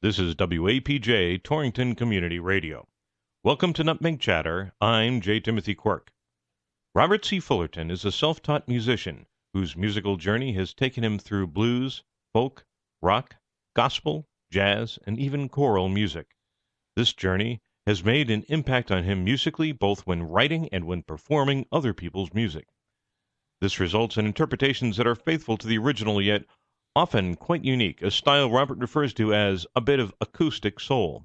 This is WAPJ Torrington Community Radio. Welcome to Nutmeg Chatter. I'm J. Timothy Quirk. Robert C. Fullerton is a self-taught musician whose musical journey has taken him through blues, folk, rock, gospel, jazz, and even choral music. This journey has made an impact on him musically, both when writing and when performing other people's music. This results in interpretations that are faithful to the original, yet often quite unique, a style Robert refers to as a bit of acoustic soul.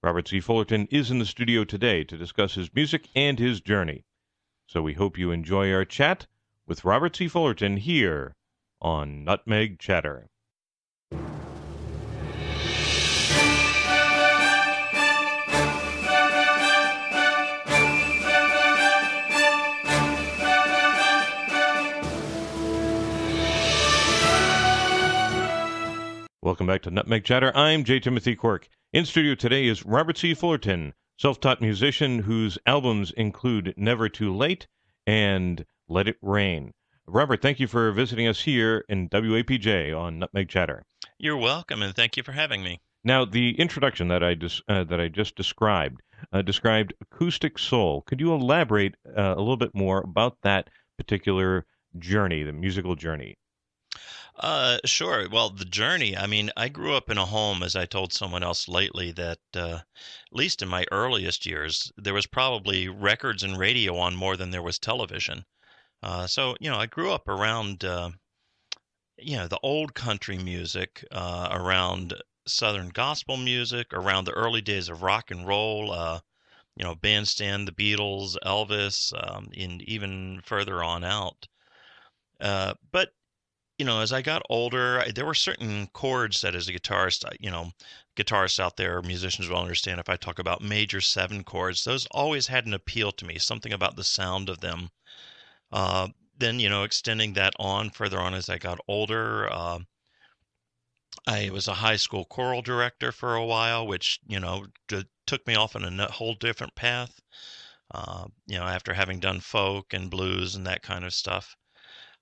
Robert C. Fullerton is in the studio today to discuss his music and his journey. So we hope you enjoy our chat with Robert C. Fullerton here on Nutmeg Chatter. Welcome back to Nutmeg Chatter. I'm J. Timothy Quirk. In studio today is Robert C. Fullerton, self-taught musician whose albums include Never Too Late and Let It Rain. Robert, thank you for visiting us here in WAPJ on Nutmeg Chatter. You're welcome, and thank you for having me. Now, the introduction that I just described acoustic soul. Could you elaborate a little bit more about that particular journey, the musical journey? Sure. Well, the journey, I grew up in a home, as I told someone else lately, that at least in my earliest years, there was probably records and radio on more than there was television. I grew up around, the old country music, around Southern gospel music, around the early days of rock and roll, Bandstand, the Beatles, Elvis, and even further on out. But as I got older, there were certain chords that as a guitarist, guitarists out there, musicians will understand if I talk about major 7 chords, those always had an appeal to me, something about the sound of them. Then, extending that on further on as I got older, I was a high school choral director for a while, which, took me off on a whole different path, after having done folk and blues and that kind of stuff.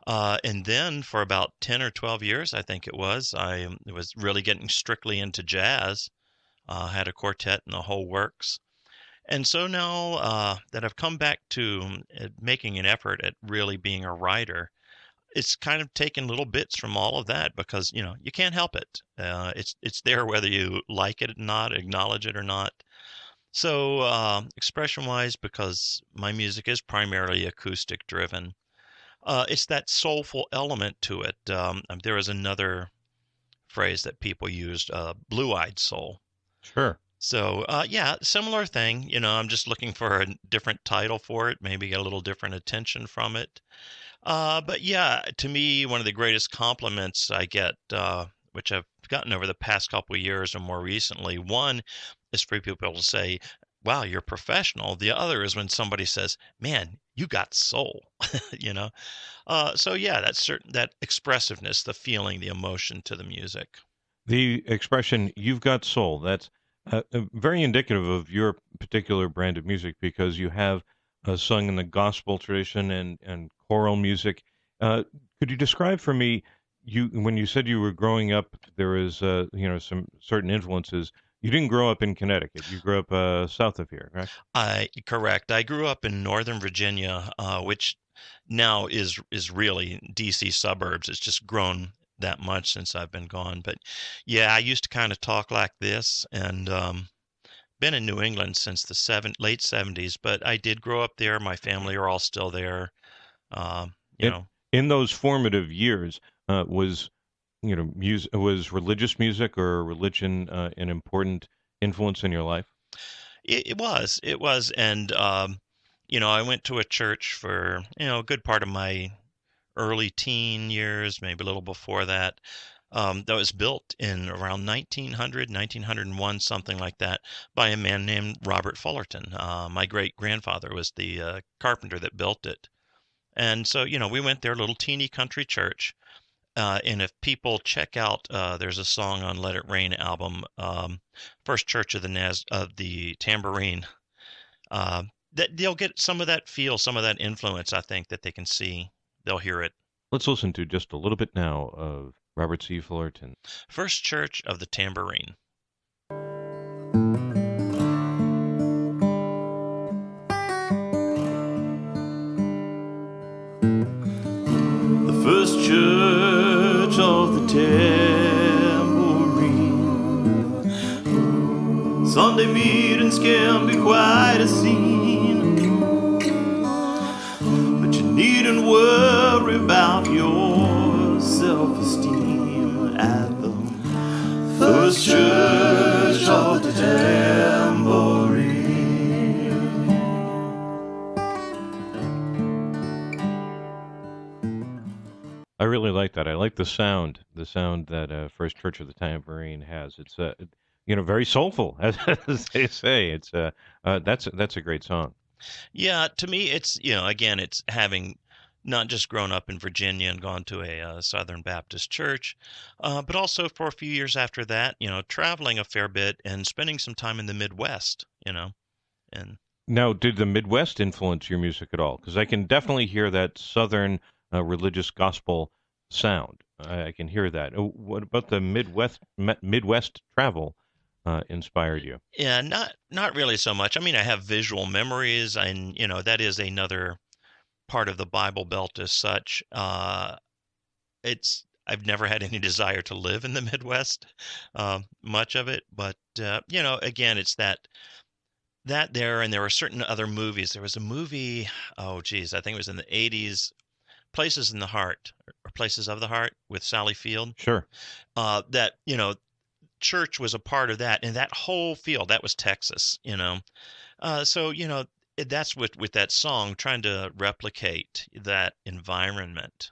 And then for about 10 or 12 years, I think it was, I was really getting strictly into jazz, had a quartet and the whole works. And so now that I've come back to making an effort at really being a writer, it's kind of taken little bits from all of that because, you can't help it. It's there whether you like it or not, acknowledge it or not. So expression-wise, because my music is primarily acoustic driven, it's that soulful element to it. There is another phrase that people used, blue-eyed soul. Sure. So, similar thing. I'm just looking for a different title for it, maybe get a little different attention from it. But yeah, to me, one of the greatest compliments I get, which I've gotten over the past couple of years or more recently, one is for people to say, wow, you're professional. The other is when somebody says, man, you got soul, that's certain, that expressiveness, the feeling, the emotion to the music. The expression, you've got soul, that's very indicative of your particular brand of music because you have sung in the gospel tradition and choral music. Could you describe for me, when you said you were growing up, there was, some certain influences. You didn't grow up in Connecticut. You grew up south of here, right? Correct. I grew up in Northern Virginia, which now is really D.C. suburbs. It's just grown that much since I've been gone. But yeah, I used to kind of talk like this, and been in New England since the late 70s. But I did grow up there. My family are all still there. In those formative years, was religious music or religion an important influence in your life? It was, and I went to a church for a good part of my early teen years, maybe a little before that. That was built in around 1900, 1901, something like that, by a man named Robert Fullerton. My great grandfather was the carpenter that built it, and so we went there, little teeny country church. And if people check out, there's a song on Let It Rain album, First Church of the Tambourine, that they'll get some of that feel, some of that influence, I think, that they can see. They'll hear it. Let's listen to just a little bit now of Robert C. Fullerton. First Church of the Tambourine. Sunday meetings can be quite a scene, but you needn't worry about your self-esteem at the First Church of the Tambourine. I really like that. I like the sound that First Church of the Tambourine has. It's very soulful, as they say. It's that's a great song. Yeah, to me, it's, again, it's having not just grown up in Virginia and gone to a Southern Baptist church, but also for a few years after that, traveling a fair bit and spending some time in the Midwest, and Now, did the Midwest influence your music at all? Because I can definitely hear that Southern religious gospel sound. I can hear that. What about the Midwest travel inspired you? yeah, not really so much. I mean, I have visual memories, and that is another part of the Bible Belt as such. I've never had any desire to live in the Midwest, much of it, but again, it's that there, and there were certain other movies. There was a movie, oh geez, I think it was in the '80s, Places in the Heart or Places of the Heart with Sally Field. Sure. That church was a part of that, and that whole field that was Texas. So that's with that song trying to replicate that environment.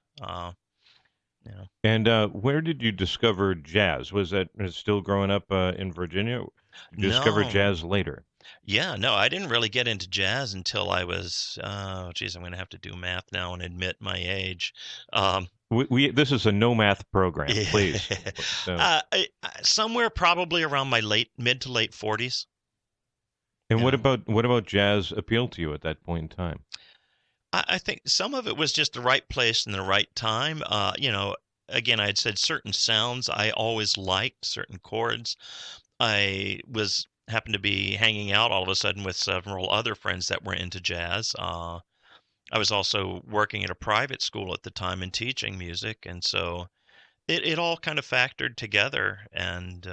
And where did you discover jazz? Was that still growing up in Virginia? Did you discover No. jazz later? Yeah, no, I didn't really get into jazz until I was, oh, geez, I'm going to have to do math now and admit my age. Um, This is a no math program, yeah. please. So, Somewhere probably around my mid to late 40s. and Yeah. what about jazz appealed to you at that point in time? I think some of it was just the right place and the right time. Again, I had said certain sounds I always liked, certain chords. I was happened to be hanging out all of a sudden with several other friends that were into jazz. I was also working at a private school at the time and teaching music, and so it all kind of factored together, and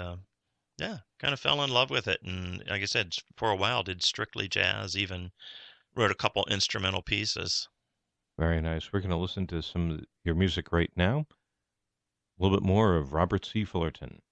yeah, kind of fell in love with it. And like I said, for a while did strictly jazz, even wrote a couple instrumental pieces. Very nice. We're going to listen to some of your music right now. A little bit more of Robert C. Fullerton.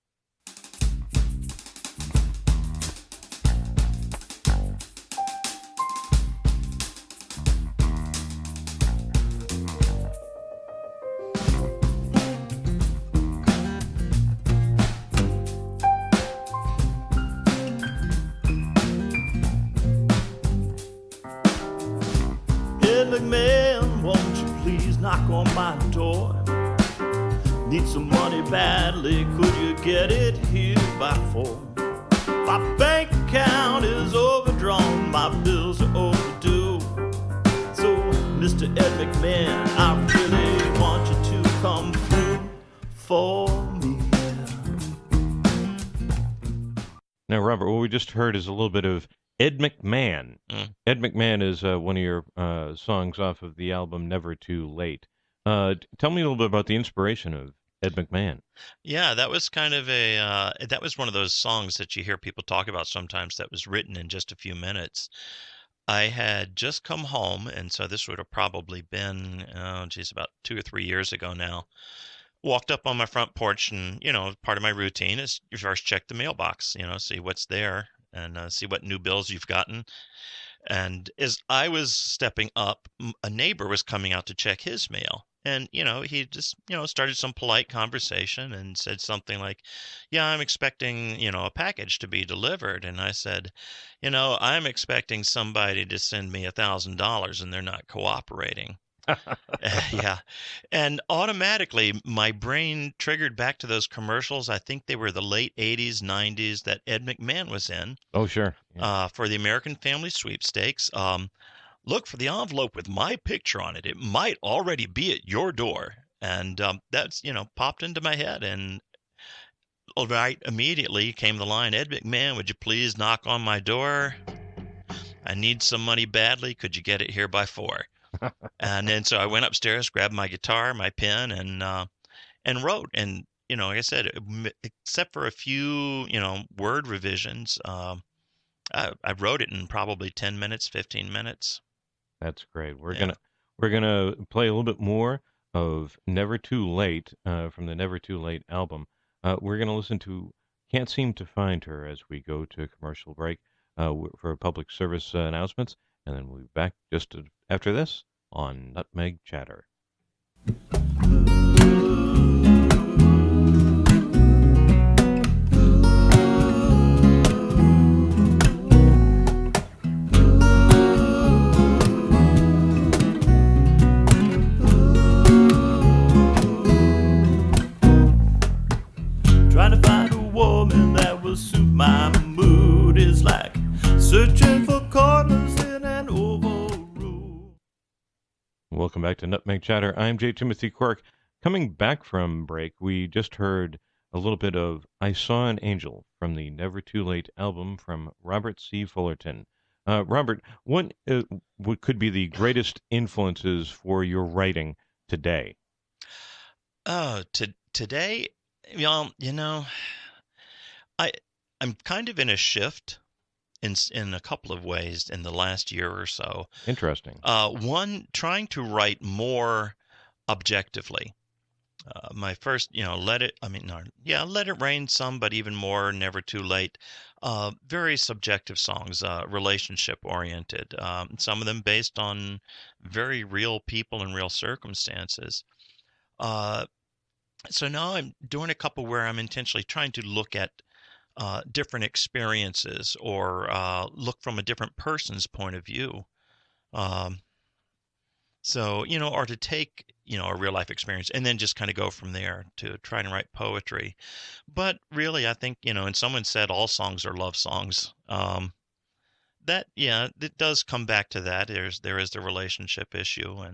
Ed McMahon, won't you please knock on my door? Need some money badly, could you get it here by 4? My bank account is overdrawn, my bills are overdue. So, Mr. Ed McMahon, I really want you to come through for me. Now, Robert, what we just heard is a little bit of Ed McMahon. Ed McMahon is one of your songs off of the album Never Too Late. Tell me a little bit about the inspiration of Ed McMahon. Yeah, that was kind of that was one of those songs that you hear people talk about sometimes that was written in just a few minutes. I had just come home, and so this would have probably been, oh, geez, about 2 or 3 years ago now. Walked up on my front porch, and part of my routine is you first check the mailbox, see what's there, and see what new bills you've gotten. And as I was stepping up, a neighbor was coming out to check his mail. And, he just, started some polite conversation and said something like, yeah, I'm expecting, a package to be delivered. And I said, I'm expecting somebody to send me $1,000 and they're not cooperating. Yeah. And automatically my brain triggered back to those commercials. I think they were the late 80s, 90s that Ed McMahon was in. Oh, sure. Yeah. For the American Family Sweepstakes. Look for the envelope with my picture on it. It might already be at your door. And that's, popped into my head. And right immediately came the line, Ed McMahon, would you please knock on my door? I need some money badly. Could you get it here by 4? And then so I went upstairs, grabbed my guitar, my pen, and wrote. And like I said, except for a few word revisions, I wrote it in probably 10 minutes, 15 minutes. That's great. Yeah. We're gonna play a little bit more of "Never Too Late" from the "Never Too Late" album. We're gonna listen to "Can't Seem to Find Her" as we go to commercial break for public service announcements, and then we'll be back just after this on Nutmeg Chatter. Trying to find a woman that will suit my mood is like searching for corners in an oval room. Welcome back to Nutmeg Chatter. I'm J. Timothy Quirk. Coming back from break, we just heard a little bit of "I Saw an Angel" from the Never Too Late album from Robert C. Fullerton. Robert, what could be the greatest influences for your writing today? Today, I I'm kind of in a shift in a couple of ways in the last year or so. Interesting. One, trying to write more objectively. My first, let it. I mean, no, yeah, let it rain some, but even more, never too late. Very subjective songs, relationship oriented. Some of them based on very real people and real circumstances. Uh, so now I'm doing a couple where I'm intentionally trying to look at different experiences or look from a different person's point of view. Um, or to take, a real life experience and then just kind of go from there to try and write poetry. But really, I think, and someone said all songs are love songs. It does come back to that. There is the relationship issue.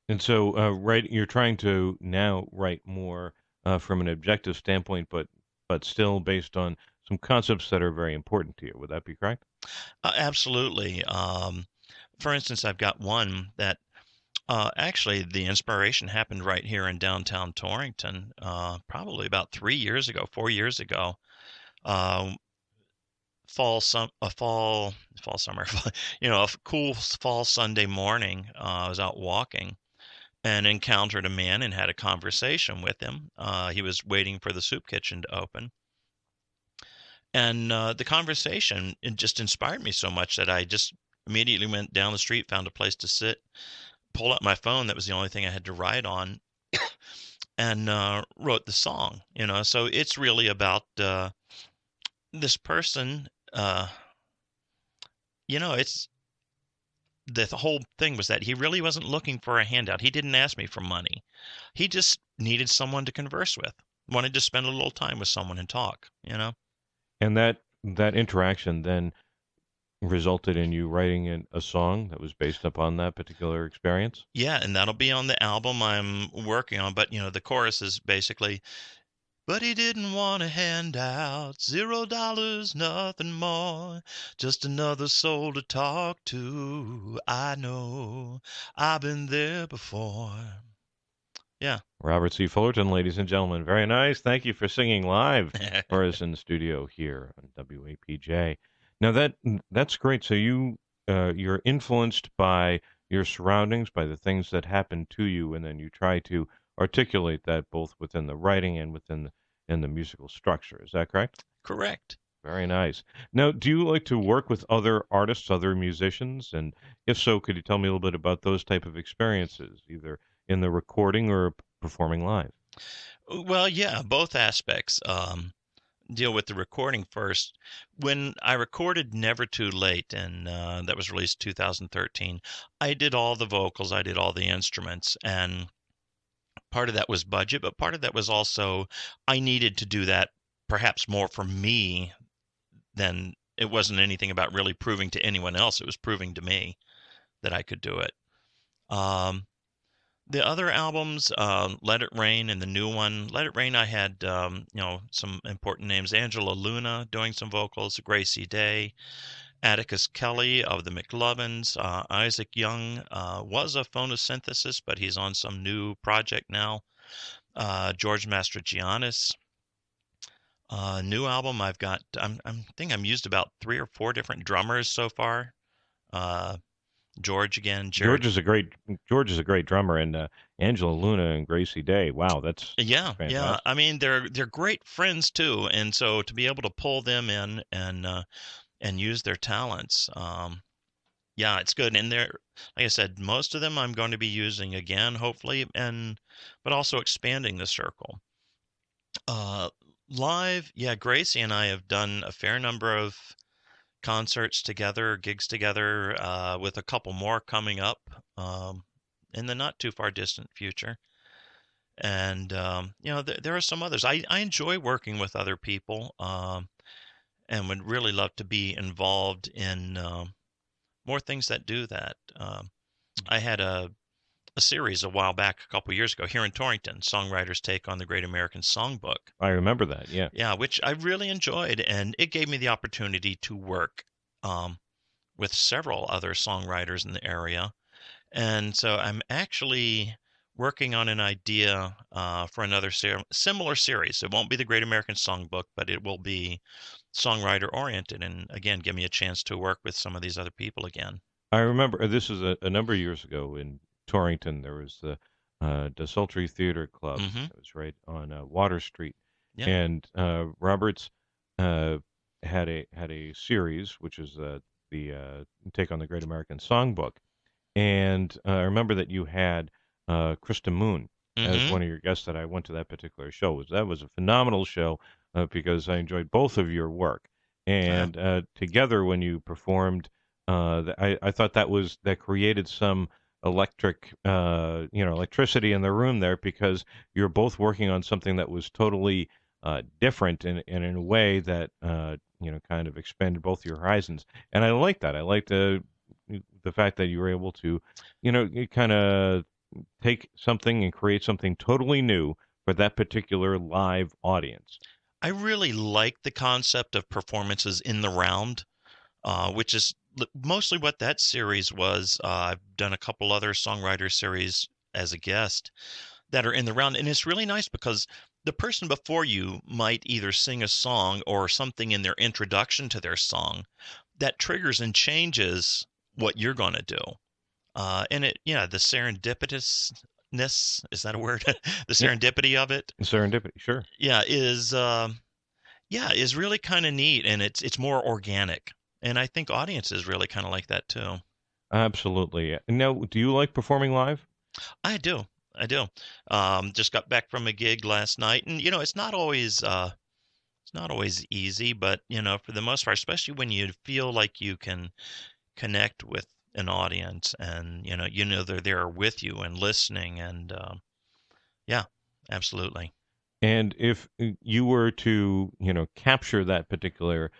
And so, you're trying to now write more from an objective standpoint, but still based on some concepts that are very important to you. Would that be correct? Absolutely. For instance, I've got one that actually the inspiration happened right here in downtown Torrington, probably about 3 years ago, 4 years ago. Uh, fall summer, a cool fall Sunday morning. I was out walking and encountered a man and had a conversation with him. He was waiting for the soup kitchen to open. And the conversation, it just inspired me so much that I just immediately went down the street, found a place to sit, pulled out my phone. That was the only thing I had to write on, and wrote the song. So it's really about this person. It's the whole thing was that he really wasn't looking for a handout. He didn't ask me for money. He just needed someone to converse with. Wanted to spend a little time with someone and talk. And that interaction then resulted in you writing a song that was based upon that particular experience? Yeah, and that'll be on the album I'm working on. But, the chorus is basically, but he didn't want a handout, $0, nothing more, just another soul to talk to. I know, I've been there before. Yeah. Robert C. Fullerton, ladies and gentlemen. Very nice. Thank you for singing live for us in the studio here on WAPJ. Now that's great. So you're influenced by your surroundings, by the things that happen to you, and then you try to articulate that both within the writing and in the musical structure. Is that correct? Correct. Very nice. Now, do you like to work with other artists, other musicians? And if so, could you tell me a little bit about those type of experiences, either in the recording or performing live? Well, yeah, both aspects. Deal with the recording first. When I recorded Never Too Late, and that was released 2013, I did all the vocals, I did all the instruments, and part of that was budget, but part of that was also I needed to do that perhaps more for me than it wasn't anything about really proving to anyone else. It was proving to me that I could do it. The other albums, Let It Rain and the new one, Let It Rain, I had, some important names. Angela Luna doing some vocals, Gracie Day, Atticus Kelly of the McLovins, Isaac Young was a photosynthesis, but he's on some new project now. George Mastrigiannis. New album, I've got. I think I'm used about 3 or 4 different drummers so far. Uh, George again, Jared. George is a great drummer, and Angela Luna and Gracie Day. Wow, that's Yeah, yeah. fantastic. I mean, they're great friends too, and so to be able to pull them in and use their talents, yeah, it's good. And they're, like I said, most of them I'm going to be using again, hopefully, but also expanding the circle. Uh, Live, yeah, Gracie and I have done a fair number of concerts together, gigs together, with a couple more coming up in the not too far distant future. And there are some others. I enjoy working with other people, and would really love to be involved in more things that do that. I had a series a while back, a couple years ago, here in Torrington, Songwriters Take on the Great American Songbook. I remember that. Yeah. Yeah, which I really enjoyed, and it gave me the opportunity to work with several other songwriters in the area. And so I'm actually working on an idea for another similar series. It won't be the Great American Songbook, but it will be songwriter oriented, and again, give me a chance to work with some of these other people again. I remember this is a number of years ago in Torrington. There was the Desultory Theater Club. Hmm. It was right on Water Street, Yeah. and Roberts uh, had a series, which is the Take on the Great American Songbook, and I remember that you had Krista Moon as Hmm. one of your guests. That I went to that particular show. That was a phenomenal show because I enjoyed both of your work, Yeah. and together when you performed. I thought that created some electricity in the room there because you're both working on something that was totally different and in a way that kind of expanded both your horizons. And I like that. I like the fact that you were able to, you kind of take something and create something totally new for that particular live audience. I really like the concept of performances in the round, which is mostly what that series was. I've done a couple other songwriter series as a guest that are in the round, and it's really nice because the person before you might either sing a song or something in their introduction to their song that triggers and changes what you're going to do. And the serendipitousness, is that a word? The Yeah, serendipity of it, serendipity, sure. yeah, is really kind of neat, and it's more organic. And I think audiences really kind of like that too. Absolutely. Now, do you like performing live? I do. I do. Just got back from a gig last night, and it's not always easy, but for the most part, especially when you feel like you can connect with an audience, and they're there with you and listening, and yeah, absolutely. And if you were to, capture that particular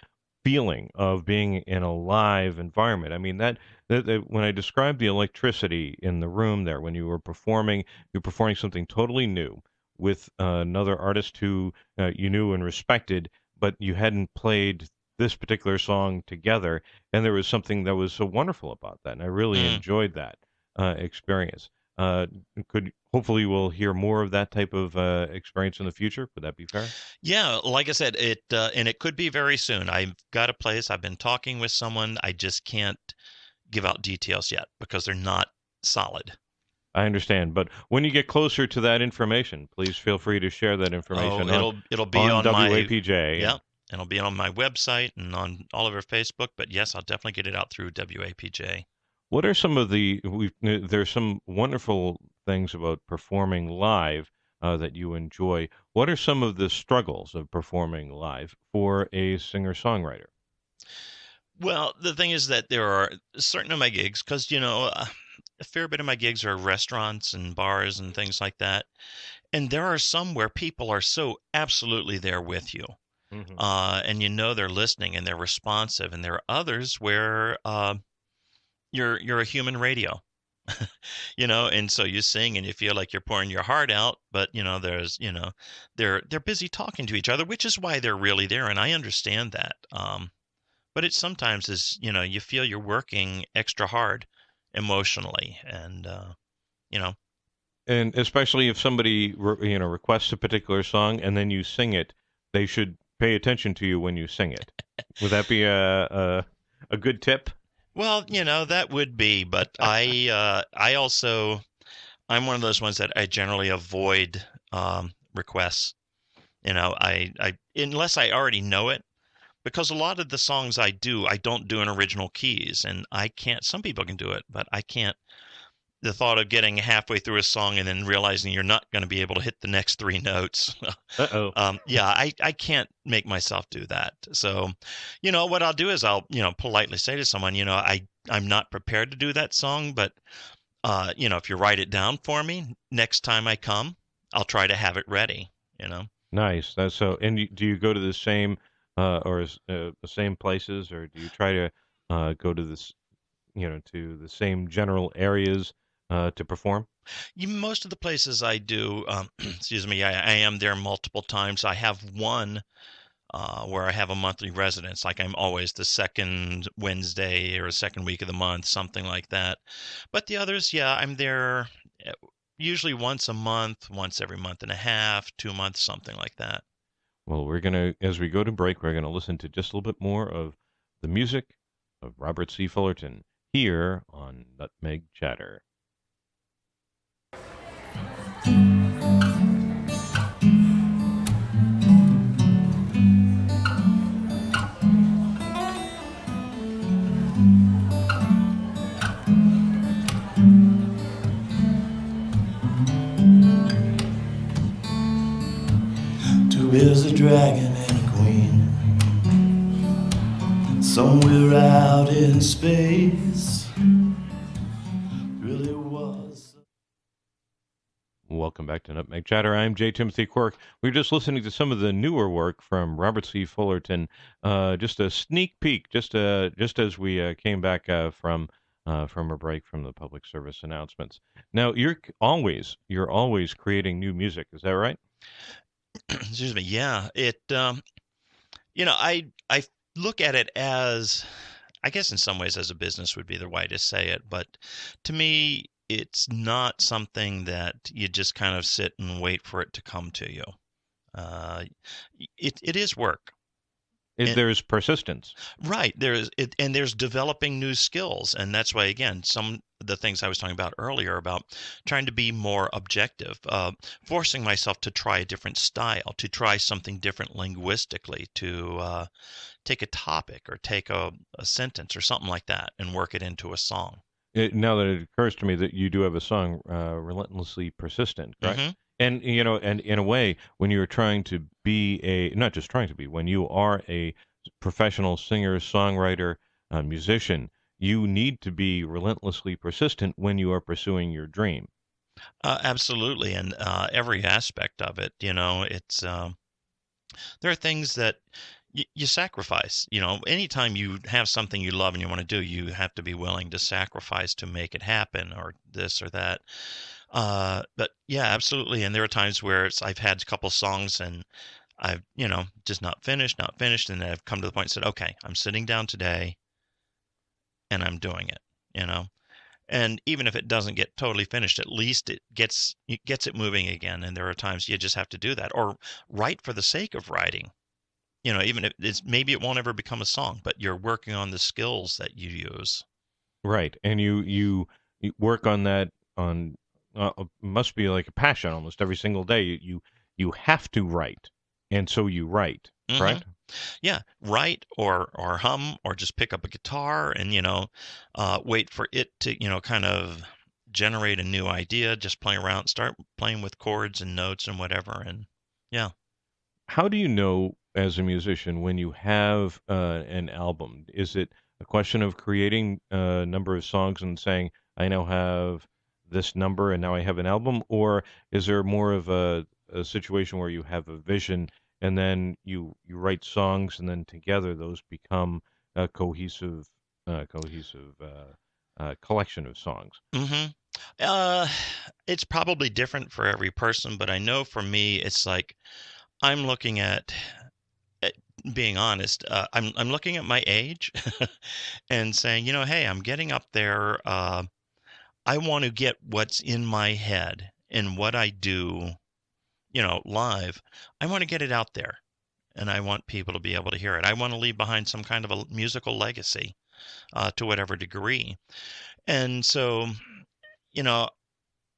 feeling of being in a live environment, I mean that when I described the electricity in the room there, when you're performing something totally new with another artist who you knew and respected, but you hadn't played this particular song together, and there was something that was so wonderful about that, and I really Mm. enjoyed that experience. Uh, could hopefully we'll hear more of that type of experience in the future. Would that be fair? Yeah, like I said, it could be very soon. I've got a place. I've been talking with someone. I just can't give out details yet because they're not solid. I understand, but when you get closer to that information, please feel free to share that Oh, information it'll be on on my WAPJ. yeah, And it'll be on my website and on all over Facebook. But yes, I'll definitely get it out through WAPJ. what are some of there's some wonderful things about performing live that you enjoy. What are some of the struggles of performing live for a singer-songwriter? Well, the thing is that there are certain of my gigs, because a fair bit of my gigs are restaurants and bars and things like that, and there are some where people are so absolutely there with you, Hmm. and they're listening and they're responsive, and there are others where you're a human radio. And so you sing and you feel like you're pouring your heart out, but there's they're busy talking to each other, which is why they're really there, and I understand that. But it sometimes is, you feel you're working extra hard emotionally, and you know And especially if somebody requests a particular song and then you sing it, they should pay attention to you when you sing it. Would that be a good tip? Well, that would be, but I also I'm one of those ones that I generally avoid requests. I unless I already know it, because a lot of the songs I don't do in original keys, and I can't. Some people can do it, but I can't. The thought of getting halfway through a song and then realizing you're not going to be able to hit the next three notes. Uh-oh. I can't make myself do that. So, what I'll do is I'll, politely say to someone, I'm not prepared to do that song, but, if you write it down for me, next time I come, I'll try to have it ready, Nice. That's so. And do you go to the same the same places, or do you try to go to to the same general areas to perform? Most of the places I do, excuse me, I am there multiple times. I have one where I have a monthly residence, like I'm always the second Wednesday or second week of the month, something like that. But the others, yeah, I'm there usually once a month, once every month and a half, 2 months, something like that. Well, as we go to break, we're gonna listen to just a little bit more of the music of Robert C. Fullerton here on Nutmeg Chatter. There's a dragon and a queen somewhere out in space. Really was. Welcome back to Nutmeg Chatter. I'm J. Timothy Quirk. We were just listening to some of the newer work from Robert C. Fullerton. Just a sneak peek, just as we came back from a break from the public service announcements. Now you're always creating new music. Is that right? Excuse me. Yeah, I look at it as, I guess in some ways as a business would be the way to say it, but to me, it's not something that you just kind of sit and wait for it to come to you. It is work. There's persistence. Right. There's developing new skills. And that's why, again, some of the things I was talking about earlier about trying to be more objective, forcing myself to try a different style, to try something different linguistically, to take a topic or take a sentence or something like that and work it into a song. Now that it occurs to me that you do have a song, Relentlessly Persistent, correct? Mm-hmm. And and in a way, when you're trying to be not just trying to be, when you are a professional singer, songwriter, musician, you need to be relentlessly persistent when you are pursuing your dream. Absolutely, and every aspect of it, it's there are things that you sacrifice. Anytime you have something you love and you want to do, you have to be willing to sacrifice to make it happen, or this or that. But yeah, absolutely. And there are times where I've had a couple songs and I've, just not finished. And then I've come to the point and said, okay, I'm sitting down today and I'm doing it. And even if it doesn't get totally finished, at least it gets it moving again. And there are times you just have to do that, or write for the sake of writing. Even if maybe it won't ever become a song, but you're working on the skills that you use. Right. And you work on that must be like a passion almost every single day. You have to write, and so you write, Mm-hmm. right? Yeah, write or hum or just pick up a guitar and wait for it to kind of generate a new idea. Just play around, start playing with chords and notes and whatever, and yeah. How do you know as a musician when you have an album? Is it a question of creating a number of songs and saying, I now have this number and now I have an album? Or is there more of a situation where you have a vision and then you write songs and then together those become a cohesive collection of songs? Mm-hmm. It's probably different for every person, but I know for me, it's like I'm looking at being honest, I'm looking at my age and saying, hey, I'm getting up there. I want to get what's in my head and what I do, live. I want to get it out there. and I want people to be able to hear it. I want to leave behind some kind of a musical legacy to whatever degree. And so, you know,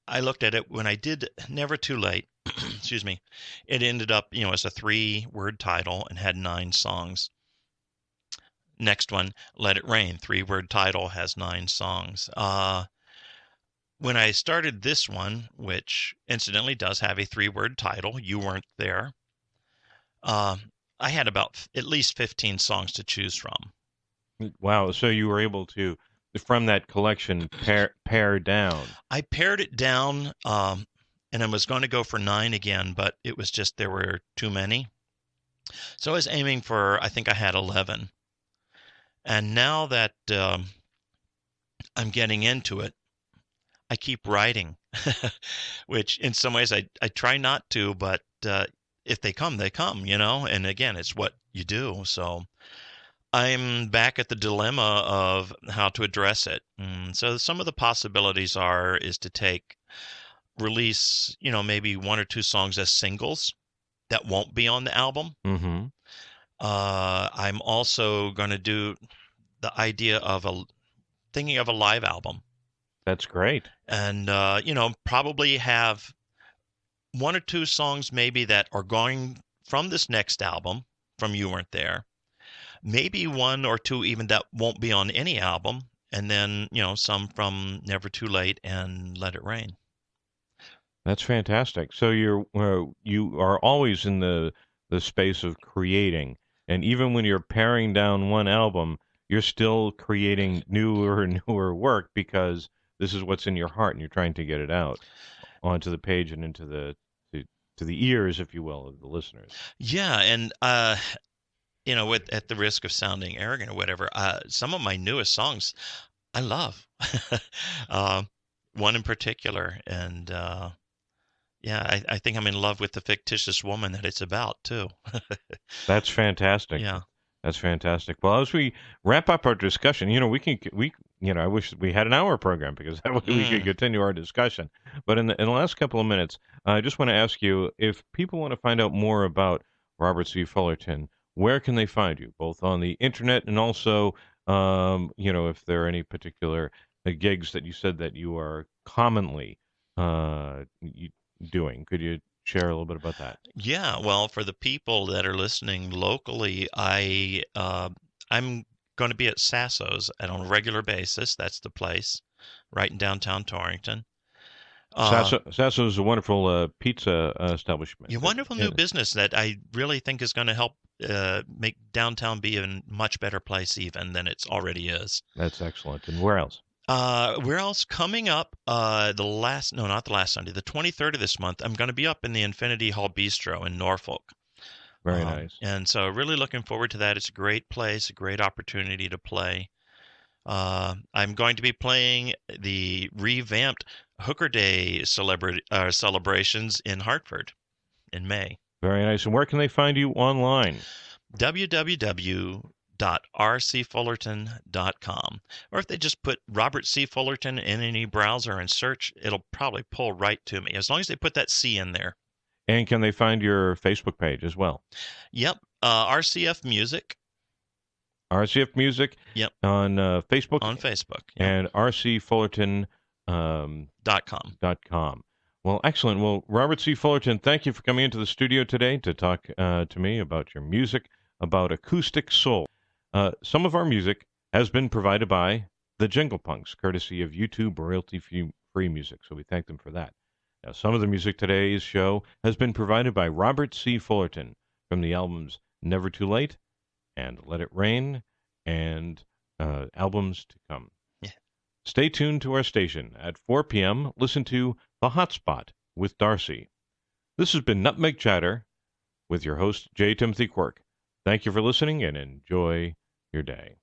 I looked at it when I did Never Too Late. Excuse me. It ended up, as a 3-word title and had 9 songs. Next one, Let It Rain, 3-word title, has 9 songs. When I started this one, which incidentally does have a 3-word title, You Weren't There, I had about at least 15 songs to choose from. Wow. So you were able to, from that collection, pare down. I pared it down, and I was going to go for 9 again, but it was just there were too many. So I was aiming for, I think I had 11. And now that I'm getting into it, I keep writing, which in some ways I try not to, but if they come, they come, and again, it's what you do. So I'm back at the dilemma of how to address it. So some of the possibilities is to release, maybe 1 or 2 songs as singles that won't be on the album. Mm-hmm. I'm also going to do the idea of thinking of a live album. That's great. And, probably have 1 or 2 songs maybe that are going from this next album, from You Weren't There. Maybe 1 or 2 even that won't be on any album. And then, some from Never Too Late and Let It Rain. That's fantastic. So you are always in the space of creating. And even when you're paring down one album, you're still creating newer and newer work because this is what's in your heart and you're trying to get it out onto the page and into to the ears, if you will, of the listeners. Yeah, and at the risk of sounding arrogant or whatever, some of my newest songs I love. One in particular, and I think I'm in love with the fictitious woman that it's about too. That's fantastic. Yeah. That's fantastic. Well, as we wrap up our discussion, I wish we had an hour program because that way we could continue our discussion. But in the last couple of minutes, I just want to ask you, if people want to find out more about Robert C. Fullerton, where can they find you, both on the internet and also, if there are any particular gigs that you said that you are commonly doing? Could you share a little bit about that? Yeah, well, for the people that are listening locally, I'm going to be at Sasso's on a regular basis. That's the place, right in downtown Torrington. Sasso is a wonderful pizza establishment. A wonderful new business that I really think is going to help make downtown be a much better place even than it already is. That's excellent. And where else? Where else? Coming up, not the last Sunday, the 23rd of this month, I'm going to be up in the Infinity Hall Bistro in Norfolk. Very nice. And so really looking forward to that. It's a great place, a great opportunity to play. I'm going to be playing the revamped Hooker Day celebrations in Hartford in May. Very nice. And where can they find you online? www.rcfullerton.com. Or if they just put Robert C. Fullerton in any browser and search, it'll probably pull right to me, as long as they put that C in there. And can they find your Facebook page as well? Yep. RCF Music. RCF Music. Yep. On Facebook. On Facebook. Yep. And rcfullerton.com. .com. Well, excellent. Well, Robert C. Fullerton, thank you for coming into the studio today to talk to me about your music, about acoustic soul. Some of our music has been provided by the Jingle Punks, courtesy of YouTube royalty-free music, so we thank them for that. Now, some of the music today's show has been provided by Robert C. Fullerton from the albums Never Too Late and Let It Rain and albums to come. Yeah. Stay tuned to our station. At 4 p.m., listen to The Hotspot with Darcy. This has been Nutmeg Chatter with your host, J. Timothy Quirk. Thank you for listening and enjoy your day.